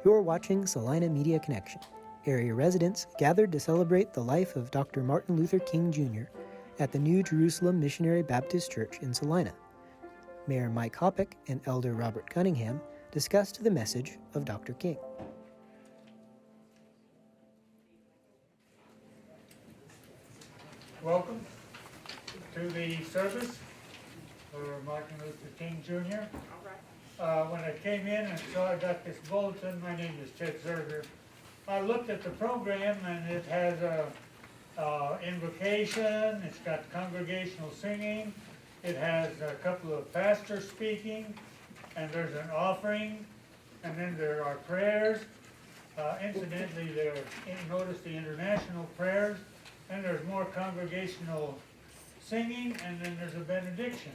You're watching Salina Media Connection. Area residents gathered to celebrate the life of Dr. Martin Luther King Jr. at the new Jerusalem Missionary Baptist Church in Salina. Mayor Mike Hoppock and Elder Robert Cunningham discussed the message of Dr. King. Welcome to the service for Martin Luther King Jr. When I came in and saw I got this bulletin, my name is Ted Zerger. I looked at the program and it has a invocation, it's got congregational singing, it has a couple of pastors speaking, and there's an offering, and then there are prayers. Incidentally, notice the international prayers, and there's more congregational singing, and then there's a benediction.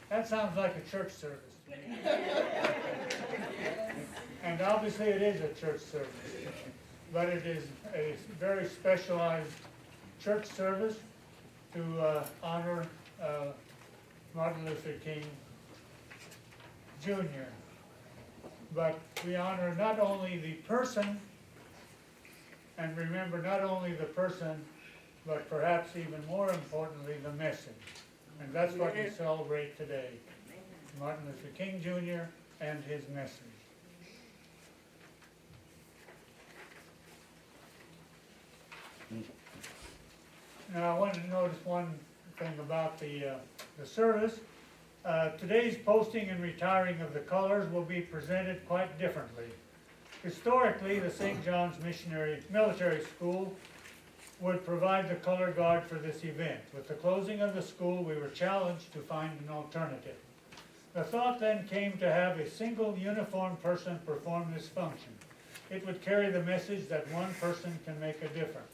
That sounds like a church service to me. And obviously it is a church service, but it is a very specialized church service to honor Martin Luther King Jr. But we honor not only the person, and remember not only the person, but perhaps even more importantly, the message. And that's what we celebrate today, Martin Luther King Jr. and his message. Now I want to notice one thing about the service. Today's posting and retiring of the colors will be presented quite differently. Historically, the St. John's Military School would provide the color guard for this event. With the closing of the school, we were challenged to find an alternative. The thought then came to have a single uniformed person perform this function. It would carry the message that one person can make a difference.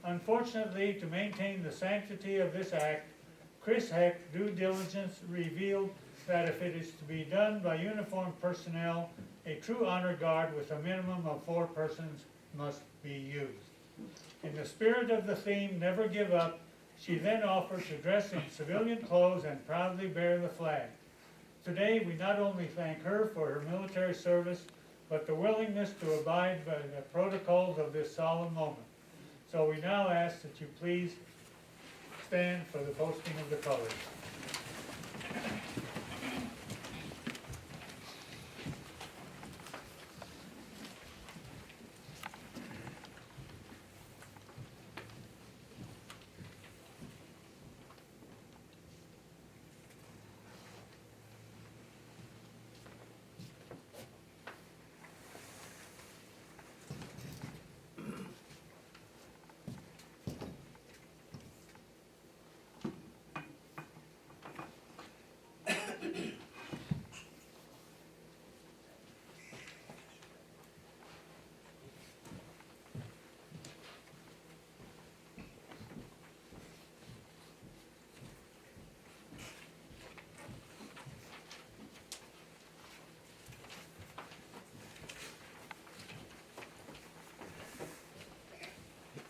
Unfortunately, to maintain the sanctity of this act, Chris Heck, due diligence, revealed that if it is to be done by uniformed personnel, a true honor guard with a minimum of 4 persons must be used. In the spirit of the theme, Never Give Up, she then offered to dress in civilian clothes and proudly bear the flag. Today, we not only thank her for her military service, but the willingness to abide by the protocols of this solemn moment. So we now ask that you please stand for the posting of the colors.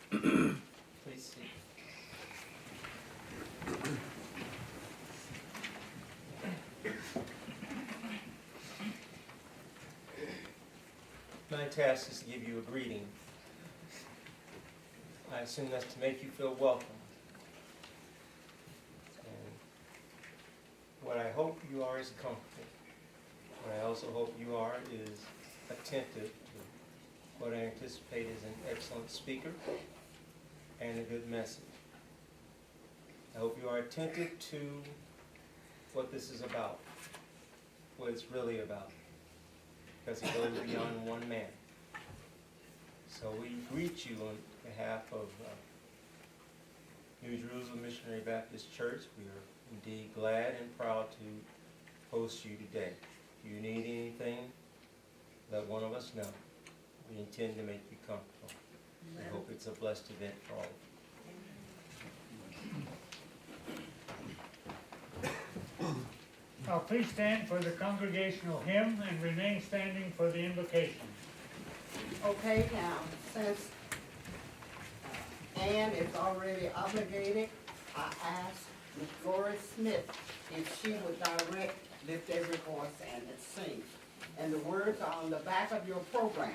Please sit. My task is to give you a greeting. I assume that's to make you feel welcome. And what I hope you are is comforted. What I also hope you are is attentive to what I anticipate is an excellent speaker and a good message. I hope you are attentive to what this is about, what it's really about, because it goes beyond one man. So we greet you on behalf of New Jerusalem Missionary Baptist Church. We are indeed glad and proud to host you today. If you need anything, let one of us know. We intend to make you comfortable. I hope it's a blessed event for all of you. Now please stand for the congregational hymn and remain standing for the invocation. Okay, now, since Ann is already obligated, I asked Ms. Gloria Smith if she would direct Lift Every Voice and sing. And and the words are on the back of your program.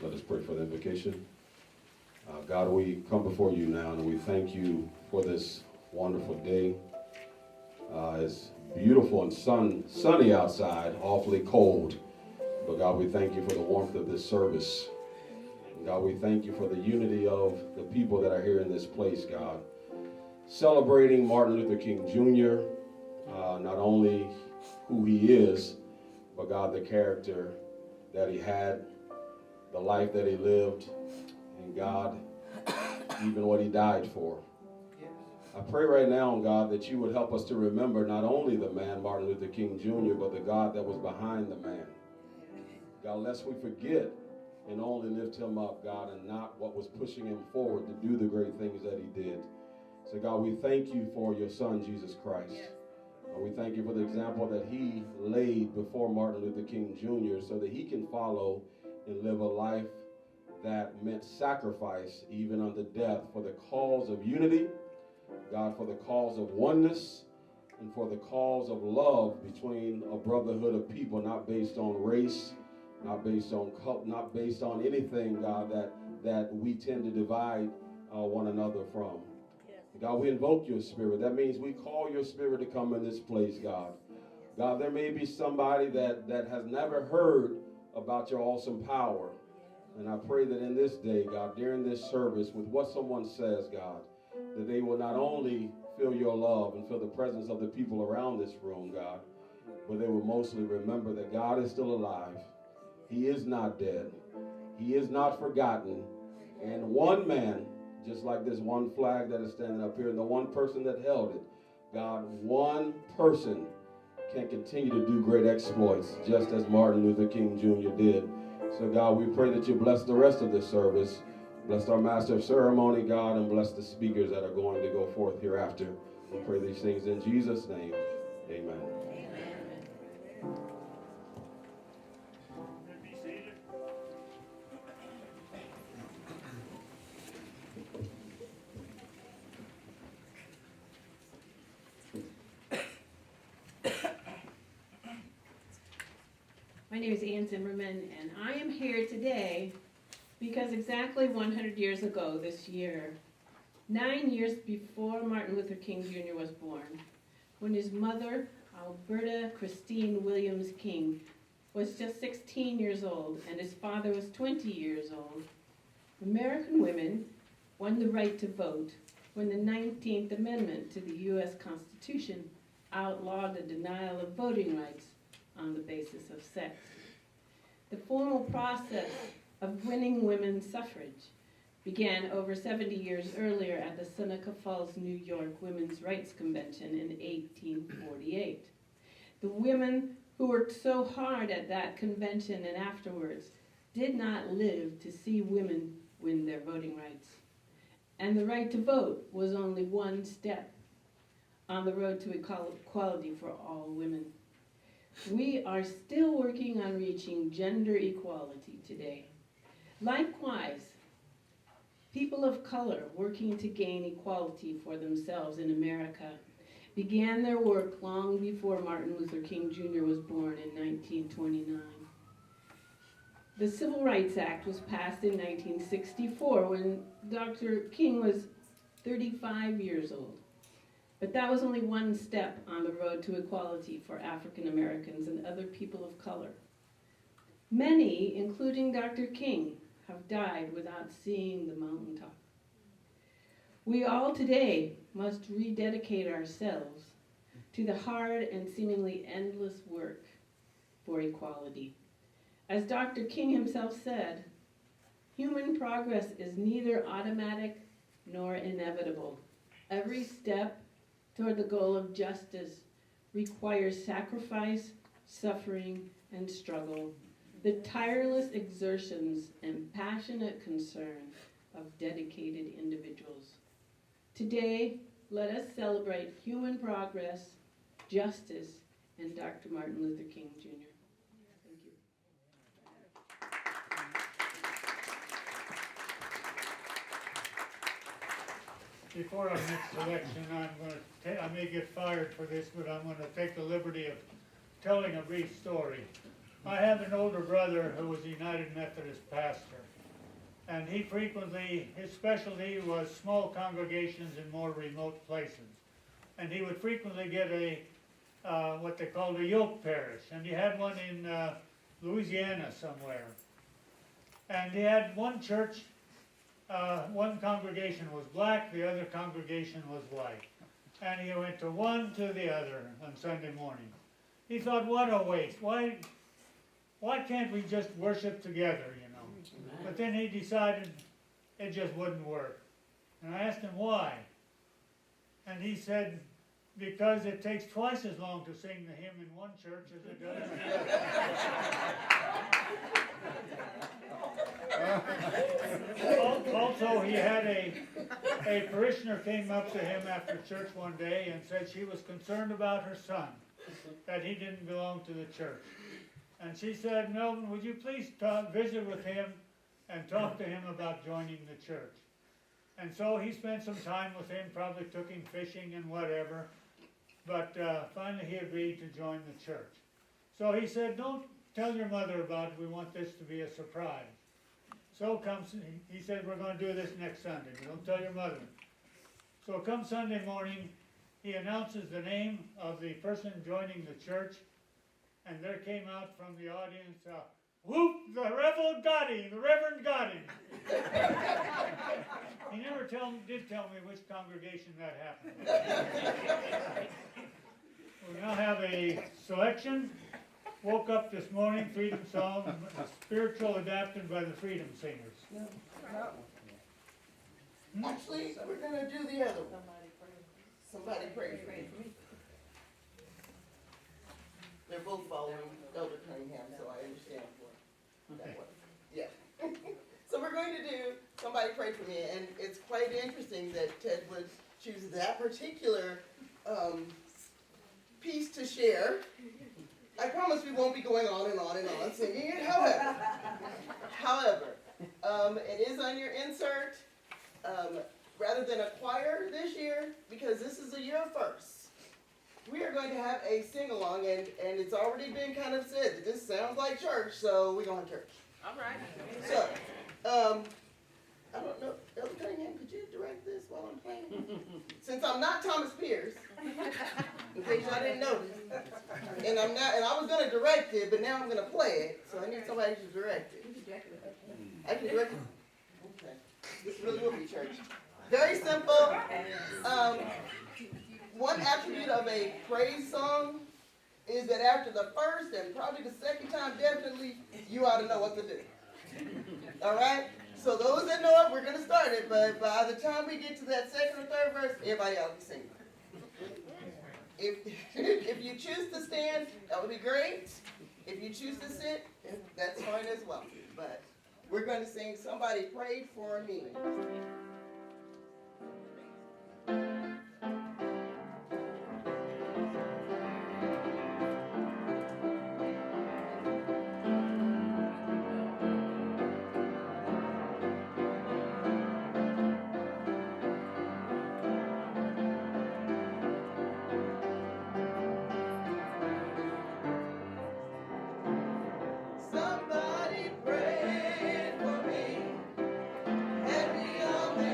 Let us pray for the invocation. God, we come before you now, and we thank you for this wonderful day. It's beautiful and sunny outside, awfully cold. But God, we thank you for the warmth of this service. And God, we thank you for the unity of the people that are here in this place, God. Celebrating Martin Luther King Jr., not only who he is, but God, the character that he had, the life that he lived, and God, even what he died for. I pray right now, God, that you would help us to remember not only the man, Martin Luther King Jr., but the God that was behind the man. God, lest we forget and only lift him up, God, and not what was pushing him forward to do the great things that he did. So, God, we thank you for your son, Jesus Christ. And we thank you for the example that he laid before Martin Luther King Jr. so that he can follow and live a life that meant sacrifice, even unto death, for the cause of unity, God, for the cause of oneness, and for the cause of love between a brotherhood of people, not based on race, not based on cult, not based on anything, God, that we tend to divide one another from. God, we invoke your spirit. That means we call your spirit to come in this place, God. God, there may be somebody that has never heard about your awesome power. And I pray that in this day, God, during this service, with what someone says, God, that they will not only feel your love and feel the presence of the people around this room, God, but they will mostly remember that God is still alive. He is not dead. He is not forgotten. And one man, just like this one flag that is standing up here, and the one person that held it, God, one person can continue to do great exploits, just as Martin Luther King Jr. did. So, God, we pray that you bless the rest of this service. Bless our master of ceremony, God, and bless the speakers that are going to go forth hereafter. We pray these things in Jesus' name. Amen. My name is Ann Zimmerman, and I am here today because exactly 100 years ago this year, 9 years before Martin Luther King Jr. was born, when his mother, Alberta Christine Williams King, was just 16 years old and his father was 20 years old, American women won the right to vote when the 19th Amendment to the U.S. Constitution outlawed the denial of voting rights on the basis of sex. The formal process of winning women's suffrage began over 70 years earlier at the Seneca Falls, New York Women's Rights Convention in 1848. The women who worked so hard at that convention and afterwards did not live to see women win their voting rights. And the right to vote was only one step on the road to equality for all women. We are still working on reaching gender equality today. Likewise, people of color working to gain equality for themselves in America began their work long before Martin Luther King Jr. was born in 1929. The Civil Rights Act was passed in 1964 when Dr. King was 35 years old. But that was only one step on the road to equality for African Americans and other people of color. Many, including Dr. King, have died without seeing the mountaintop. We all today must rededicate ourselves to the hard and seemingly endless work for equality. As Dr. King himself said, human progress is neither automatic nor inevitable. Every step toward the goal of justice requires sacrifice, suffering, and struggle, the tireless exertions and passionate concern of dedicated individuals. Today, let us celebrate human progress, justice, and Dr. Martin Luther King Jr. Thank you. Before our next election, I may get fired for this, but I'm going to take the liberty of telling a brief story. I have an older brother who was a United Methodist pastor. And he frequently, his specialty was small congregations in more remote places. And he would frequently get what they called a yoke parish, and he had one in Louisiana somewhere. And he had one church, one congregation was black, the other congregation was white. And he went to one to the other on Sunday morning. He thought, what a waste. Why can't we just worship together, you know? But then he decided it just wouldn't work. And I asked him why. And he said, because it takes twice as long to sing the hymn in one church as it does in the other. Also, he had a parishioner came up to him after church one day and said she was concerned about her son, that he didn't belong to the church. And she said, Melvin, would you please visit with him and talk to him about joining the church? And so he spent some time with him, probably took him fishing and whatever. But finally he agreed to join the church. So he said, don't tell your mother about it. We want this to be a surprise. So he said, we're going to do this next Sunday. Don't tell your mother. So come Sunday morning, he announces the name of the person joining the church. And there came out from the audience, whoop, the Reverend Gotti, the Reverend Gotti. He never did tell me which congregation that happened. We now have a selection. Woke up this morning, Freedom Song, spiritual adapted by the Freedom Singers. No. Actually, we're gonna do the other one. Somebody pray for me. They're both following Elder Cunningham, so I understand what that was. Yeah. So we're going to do Somebody Pray For Me, and it's quite interesting that Ted would choose that particular piece to share. I promise we won't be going on and on and on singing it, however, it is on your insert, rather than a choir this year, because this is a year first. We are going to have a sing-along, and it's already been kind of said that this sounds like church, so we're going to church. All right. So, I don't know, Elder Cunningham, could you direct this while I'm playing? Since I'm not Thomas Pierce, in case y'all didn't notice, and I was going to direct it, but now I'm going to play it, so I need somebody to direct it. I can direct it. Okay. This really will be church. Very simple. One attribute of a praise song is that after the first and probably the second time, definitely, you ought to know what to do. All right? So those that know it, we're going to start it, but by the time we get to that second or third verse, everybody ought to be singing. If you choose to stand, that would be great. If you choose to sit, that's fine as well. But we're going to sing Somebody Prayed For Me. Somebody prayed for me, had me on their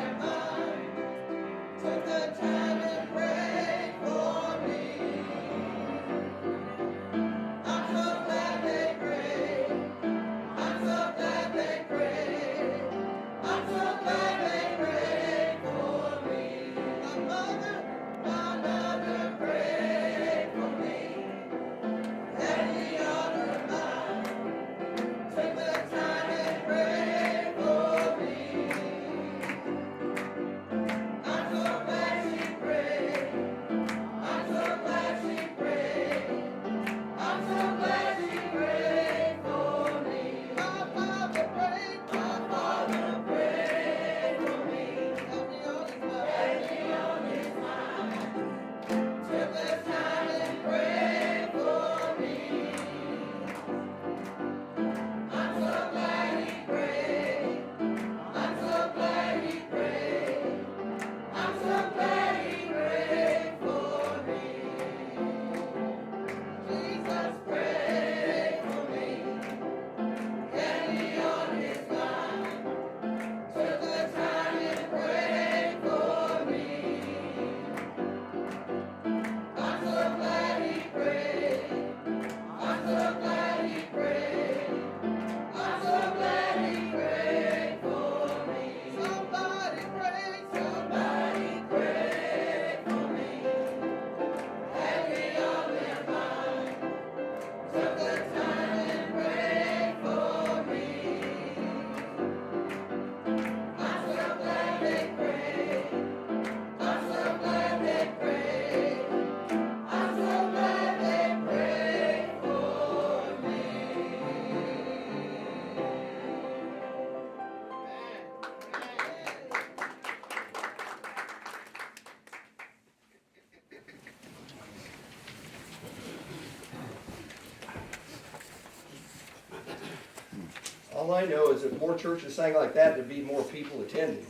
All I know is if more churches sang like that, there'd be more people attending.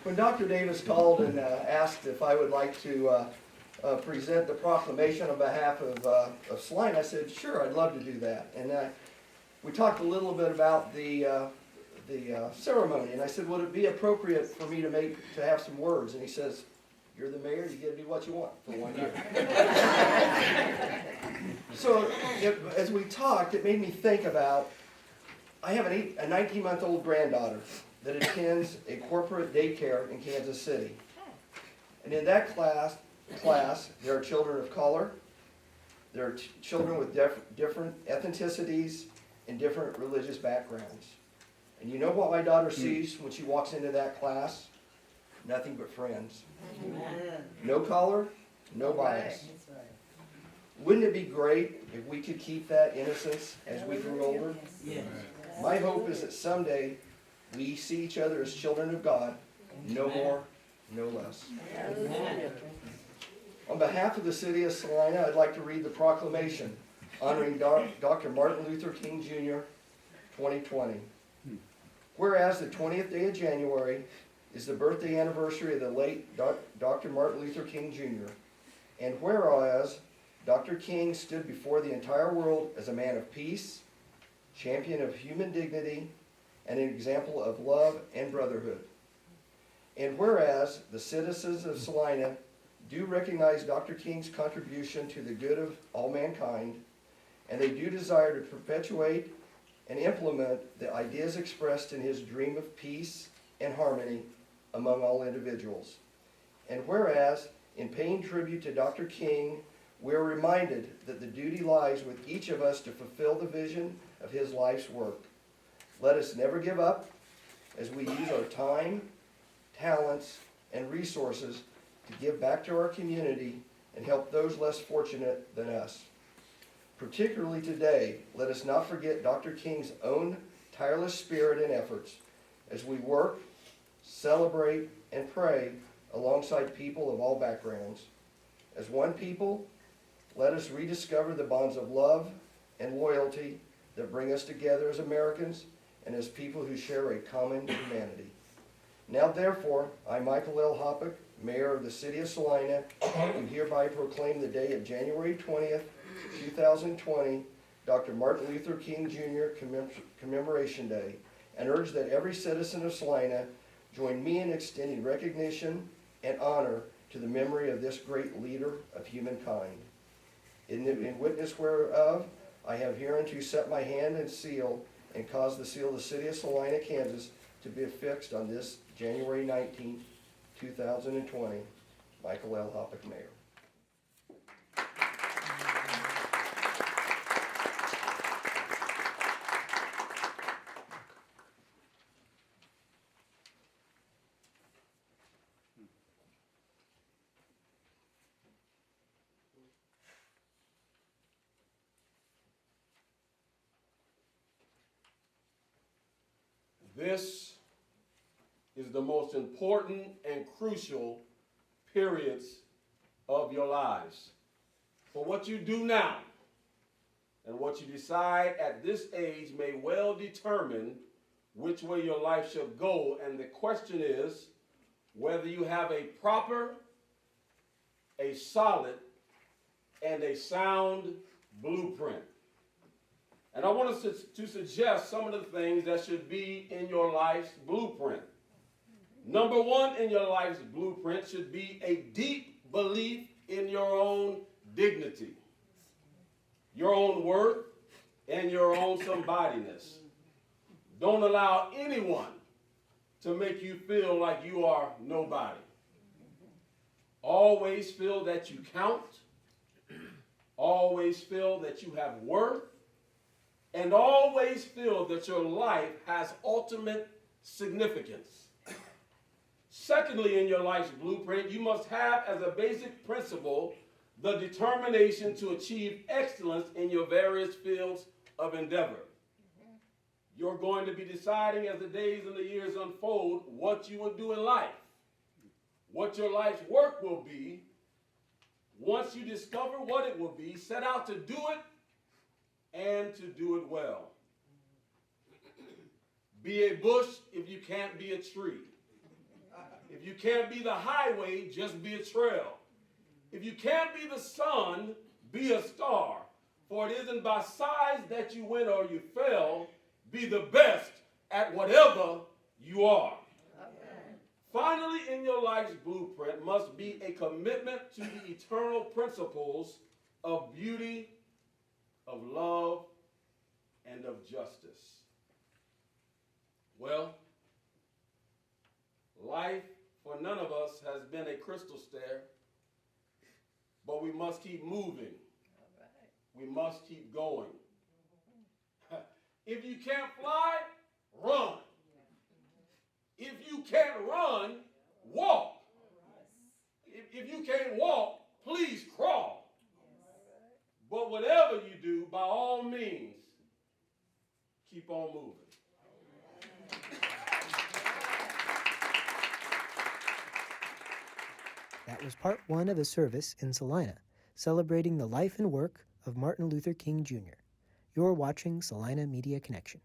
When Dr. Davis called and asked if I would like to present the proclamation on behalf of Salina, I said, sure, I'd love to do that. And we talked a little bit about the ceremony, and I said, would it be appropriate for me to have some words? And he says, you're the mayor, you get to do what you want for 1 year. So as we talked, it made me think about, I have a 19-month-old granddaughter that attends a corporate daycare in Kansas City. And in that class, there are children of color, there are children with different ethnicities and different religious backgrounds. And you know what my daughter sees when she walks into that class? Nothing but friends. Amen. No color, no bias. Wouldn't it be great if we could keep that innocence as we grew older? Yes. My hope is that someday we see each other as children of God, no more, no less. On behalf of the city of Salina, I'd like to read the proclamation honoring Dr. Martin Luther King Jr. 2020. Whereas the 20th day of January is the birthday anniversary of the late Dr. Martin Luther King Jr., and whereas Dr. King stood before the entire world as a man of peace, champion of human dignity, and an example of love and brotherhood. And whereas the citizens of Salina do recognize Dr. King's contribution to the good of all mankind, and they do desire to perpetuate and implement the ideas expressed in his dream of peace and harmony among all individuals. And whereas, in paying tribute to Dr. King, we are reminded that the duty lies with each of us to fulfill the vision of his life's work. Let us never give up as we use our time, talents, and resources to give back to our community and help those less fortunate than us. Particularly today, let us not forget Dr. King's own tireless spirit and efforts as we work, celebrate, and pray alongside people of all backgrounds. As one people, let us rediscover the bonds of love and loyalty that bring us together as Americans and as people who share a common humanity. Now therefore, I, Michael L. Hoppock, Mayor of the City of Salina, do hereby proclaim the day of January 20th, 2020, Dr. Martin Luther King Jr. Commemoration Day, and urge that every citizen of Salina join me in extending recognition and honor to the memory of this great leader of humankind. In witness whereof, I have hereunto set my hand and seal and caused the seal of the City of Salina, Kansas, to be affixed on this January 19th, 2020. Michael L. Hoppock, Mayor. This is the most important and crucial periods of your lives. For what you do now and what you decide at this age may well determine which way your life shall go. And the question is whether you have a proper, a solid, and a sound blueprint. And I want us to suggest some of the things that should be in your life's blueprint. Number one in your life's blueprint should be a deep belief in your own dignity, your own worth, and your own somebodyness. Don't allow anyone to make you feel like you are nobody. Always feel that you count. Always feel that you have worth. And always feel that your life has ultimate significance. Secondly, in your life's blueprint, you must have as a basic principle the determination to achieve excellence in your various fields of endeavor. You're going to be deciding as the days and the years unfold what you will do in life, what your life's work will be. Once you discover what it will be, set out to do it and to do it well. be a bush if you can't be a tree. If you can't be the highway, just be a trail. If you can't be the sun, be a star. For it isn't by size that you win or you fail. Be the best at whatever you are. Finally, in your life's blueprint must be a commitment to the eternal principles of beauty, of love, and of justice. Well, life for none of us has been a crystal stair, but we must keep moving. We must keep going. If you can't fly, run. If you can't run, walk. If you can't walk, please crawl. But whatever you do, by all means, keep on moving. That was part one of a service in Salina, celebrating the life and work of Martin Luther King Jr. You're watching Salina Media Connection.